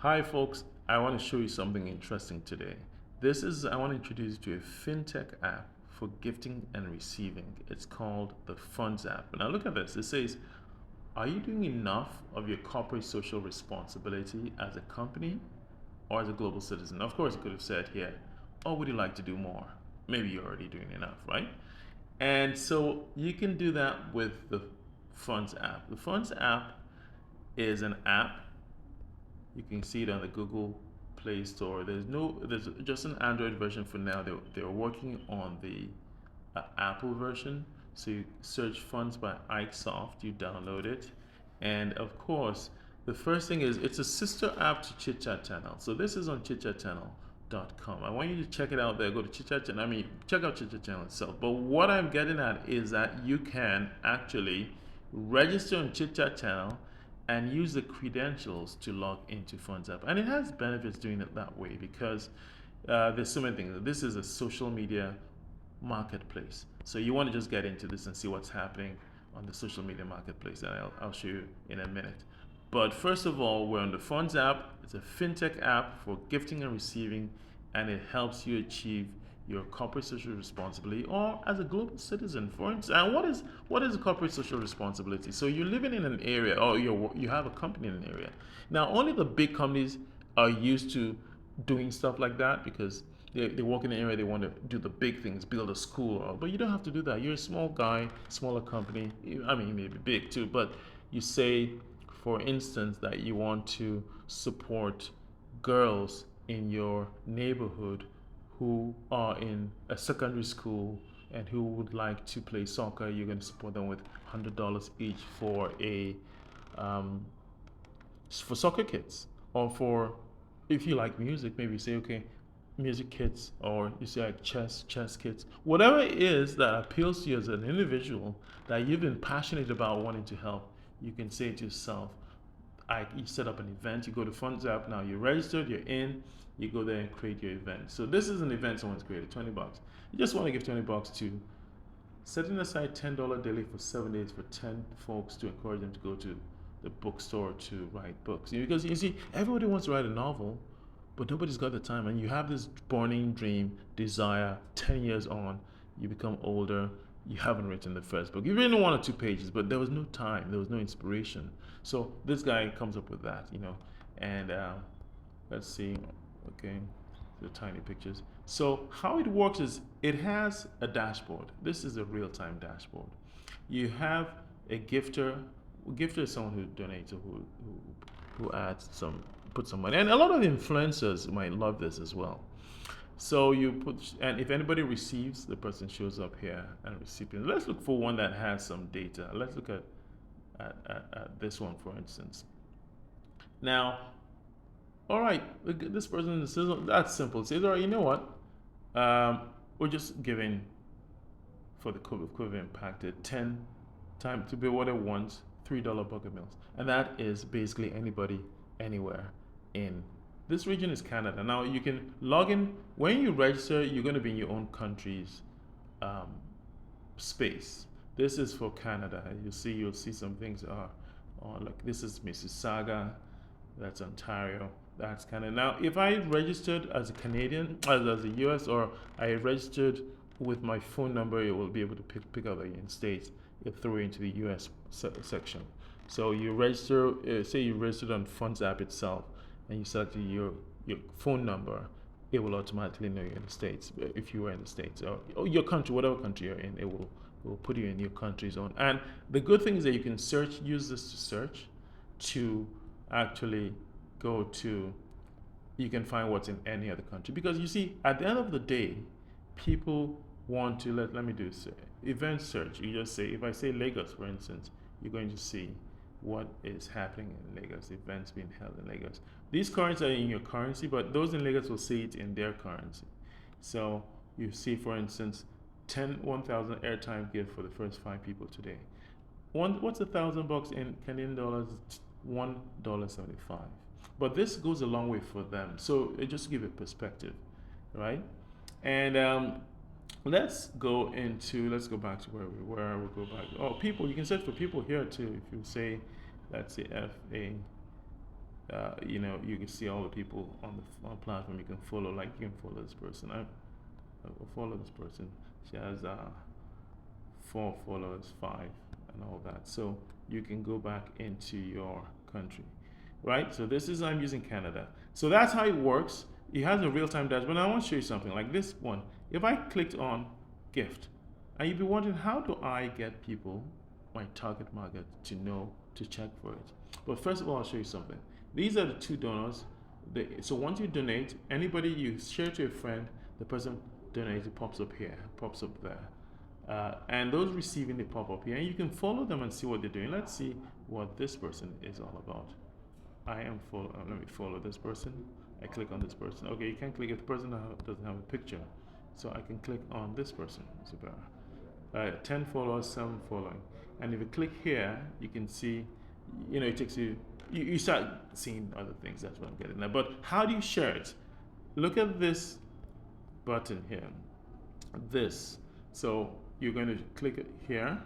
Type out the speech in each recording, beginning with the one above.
Hi folks, I want to show you something interesting today. I want to introduce you to a fintech app for gifting and receiving. It's called the Funds app. Now look at this. It says, are you doing enough of your corporate social responsibility as a company or as a global citizen? Of course, it could have said here, or would you like to do more? Maybe you're already doing enough, right? And so you can do that with the Funds app. The Funds app is an app. You can see it on the Google Play Store. There's just an Android version for now. They're working on the Apple version. So you search Funds by iSoft, you download it, and of course, the first thing is it's a sister app to ChitChat Channel. So this is on chitchatchannel.com. I want you to check it out there. Go to ChitChat Channel. Check out ChitChat Channel itself. But what I'm getting at is that you can actually register on ChitChat Channel and use the credentials to log into Funds app. And it has benefits doing it that way because there's so many things. This is a social media marketplace. So you want to just get into this and see what's happening on the social media marketplace. And I'll show you in a minute. But first of all, we're on the Funds app. It's a fintech app for gifting and receiving, and it helps you achieve your corporate social responsibility or as a global citizen. For instance, and what is a corporate social responsibility? So you're living in an area, or you have a company in an area. Now, only the big companies are used to doing stuff like that because they work in an area, they want to do the big things, build a school, but you don't have to do that. You're a small guy, smaller company. I mean, you may be big too, but you say, for instance, that you want to support girls in your neighborhood who are in a secondary school and who would like to play soccer. You're going to support them with $100 each for um, for soccer kits, or for, if you like music, maybe you say, okay, music kits, or you say like chess kits, whatever it is that appeals to you as an individual that you've been passionate about wanting to help. You can say to yourself, you set up an event, you go to Funds app, now you're registered, you're in, you go there and create your event. So this is an event someone's created, $20. You just want to give $20 to, setting aside $10 daily for 7 days for 10 folks to encourage them to go to the bookstore to write books. Because you see, everybody wants to write a novel, but nobody's got the time. And you have this burning dream, desire. 10 years on, you become older, you haven't written the first book. You've written 1 or 2 pages, but there was no time, there was no inspiration. So this guy comes up with that. And let's see, okay, the tiny pictures. So how it works is it has a dashboard. This is a real-time dashboard. You have a gifter. Gifter is someone who donates, or who adds some, put some money. And a lot of influencers might love this as well. So you put, and if anybody receives, the person shows up here and recipient. Let's look for one that has some data. Let's look at this one, for instance. Now, all right, this person says, that's simple. It says, all right, you know what? We're just giving, for the COVID impacted, 10 times to be what it wants, $3 bucket meals. And that is basically anybody, anywhere in this region is Canada. Now you can log in. When you register, you're going to be in your own country's um, space. This is for Canada. You'll see some things are like, this is Mississauga, that's Ontario, that's Canada. Now, if I registered as a Canadian, as a US, or I registered with my phone number, it will be able to pick out the United States. It throw it into the US section. So you register, say you registered on Funds app itself, and you select your phone number, it will automatically know you're in the States. If you were in the States, or your country, whatever country you're in, it will put you in your country zone. And the good thing is that you can use this to search, to actually go to, you can find what's in any other country. Because you see, at the end of the day, people want to, let me do this event search. You just say, if I say Lagos, for instance, you're going to see what is happening in Lagos, events being held in Lagos. These currencies are in your currency, but those in Lagos will see it in their currency. So you see, for instance, 1,000 airtime gift for the first 5 people today. What's $1,000 in Canadian dollars? $1.75. But this goes a long way for them. So just to give a perspective, right? And let's go back to where we were. We'll go back. Oh, people, you can search for people here too. If you say, let's say you can see all the people on the platform. You can follow, like you can follow this person. I will follow this person. She has 4 followers, 5, and all that. So you can go back into your country, right? So this is, I'm using Canada. So that's how it works. It has a real-time dashboard. And I want to show you something like this one. If I clicked on gift, and you'd be wondering, how do I get people, my target market, to know to check for it? But first of all, I'll show you something. These are the 2 donors. So once you donate, anybody you share to a friend, the person donates, it pops up here, pops up there. And those receiving, they pop up here. And you can follow them and see what they're doing. Let's see what this person is all about. Let me follow this person. I click on this person. Okay, you can click if the person doesn't have a picture. So I can click on this person. Super. 10 followers, 7 following. And if you click here, you can see, it takes you start seeing other things. That's what I'm getting at. But how do you share it? Look at this button here. This. So you're going to click it here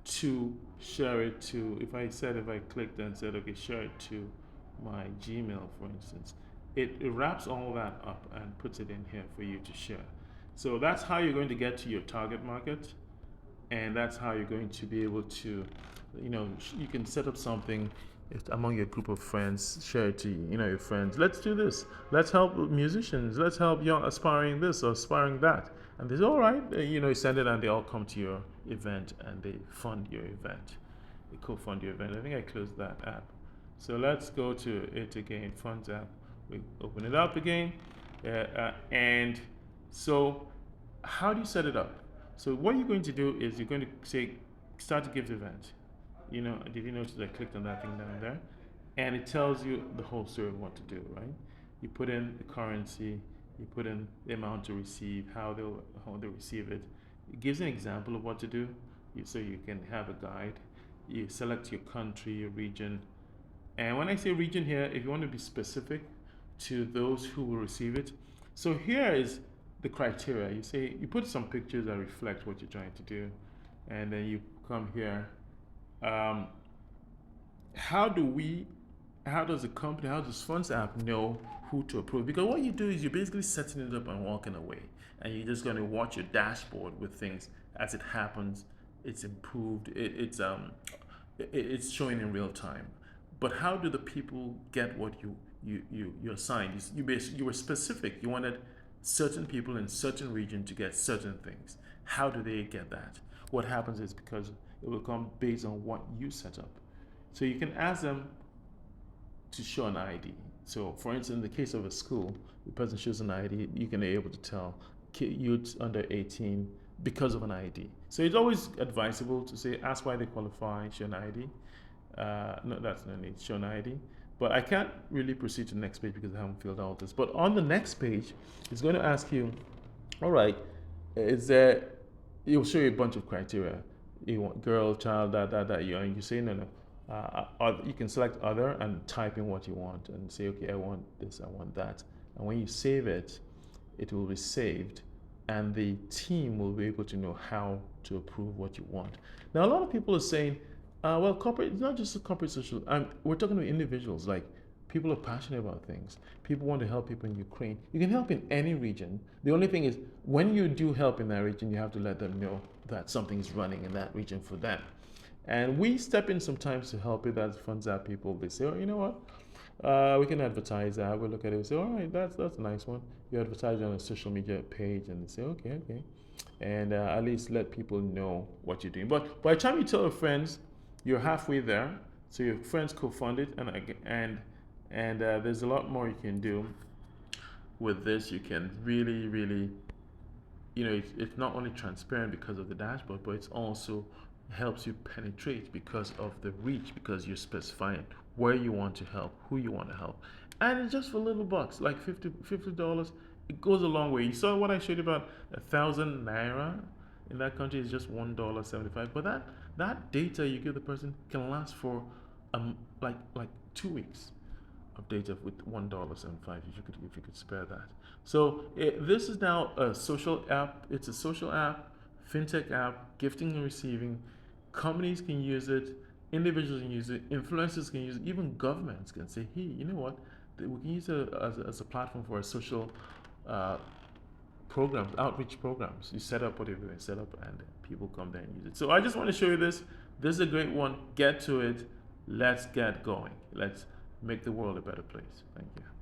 to share it to, if I clicked and said, okay, share it to my Gmail, for instance, it wraps all that up and puts it in here for you to share. So that's how you're going to get to your target market, and that's how you're going to be able to, you can set up something among your group of friends, share it to your friends. Let's do this. Let's help musicians. Let's help young aspiring this or aspiring that. And they say, all right, you send it, and they all come to your event and they fund your event. They co-fund your event. I think I closed that app. So let's go to it again, Funds app. We open it up again. And so how do you set it up? So what you're going to do is you're going to say, start a gift event. Did you notice I clicked on that thing down there? And it tells you the whole story of what to do, right? You put in the currency, you put in the amount to receive, how they'll receive it. It gives an example of what to do, so you can have a guide. You select your country, your region. And when I say region here, if you want to be specific to those who will receive it, so here is the criteria. You put some pictures that reflect what you're trying to do, and then you come here. How does the company, how does Funds app know who to approve? Because what you do is you're basically setting it up and walking away, and you're just going to watch your dashboard with things as it happens. It's improved. It's showing in real time. But how do the people get what you assigned? You were specific. You wanted certain people in certain region to get certain things. How do they get that? What happens is, because it will come based on what you set up. So you can ask them to show an ID. So for instance, in the case of a school, the person shows an ID, you can be able to tell youths under 18 because of an ID. So it's always advisable to say, ask why they qualify, show an ID. No, that's no need, show an ID. But I can't really proceed to the next page because I haven't filled out this. But on the next page, it's going to ask you, all right, it will show you a bunch of criteria. You want girl, child, and you say no. You can select other and type in what you want and say, okay, I want this, I want that. And when you save it, it will be saved, and the team will be able to know how to approve what you want. Now, a lot of people are saying, well, corporate, it's not just a corporate social, we're talking to individuals, like people are passionate about things. People want to help people in Ukraine. You can help in any region. The only thing is, when you do help in that region, you have to let them know that something is running in that region for them. And we step in sometimes to help it as Funds app people. They say, oh, you know what? We can advertise that. We look at it and say, all right, that's a nice one. You advertise it on a social media page, and they say, okay. And at least let people know what you're doing. But by the time you tell your friends, you're halfway there. So your friends co-fund it, and there's a lot more you can do with this. You can really, it's not only transparent because of the dashboard, but it's also helps you penetrate because of the reach, because you're specifying where you want to help, who you want to help. And it's just for little bucks, like $50. It goes a long way. You saw what I showed you about 1,000 naira in that country is just $1.75. But that data you give the person can last for like 2 weeks of data with $1.75 if you could spare that. So this is now a social app. It's a social app, fintech app, gifting and receiving. Companies can use it, individuals can use it, influencers can use it, even governments can say, hey, you know what? We can use it as a platform for a social uh, programs, outreach programs. You set up whatever you set up, and people come there and use it. So I just want to show you this. This is a great one. Get to it. Let's get going. Let's make the world a better place. Thank you.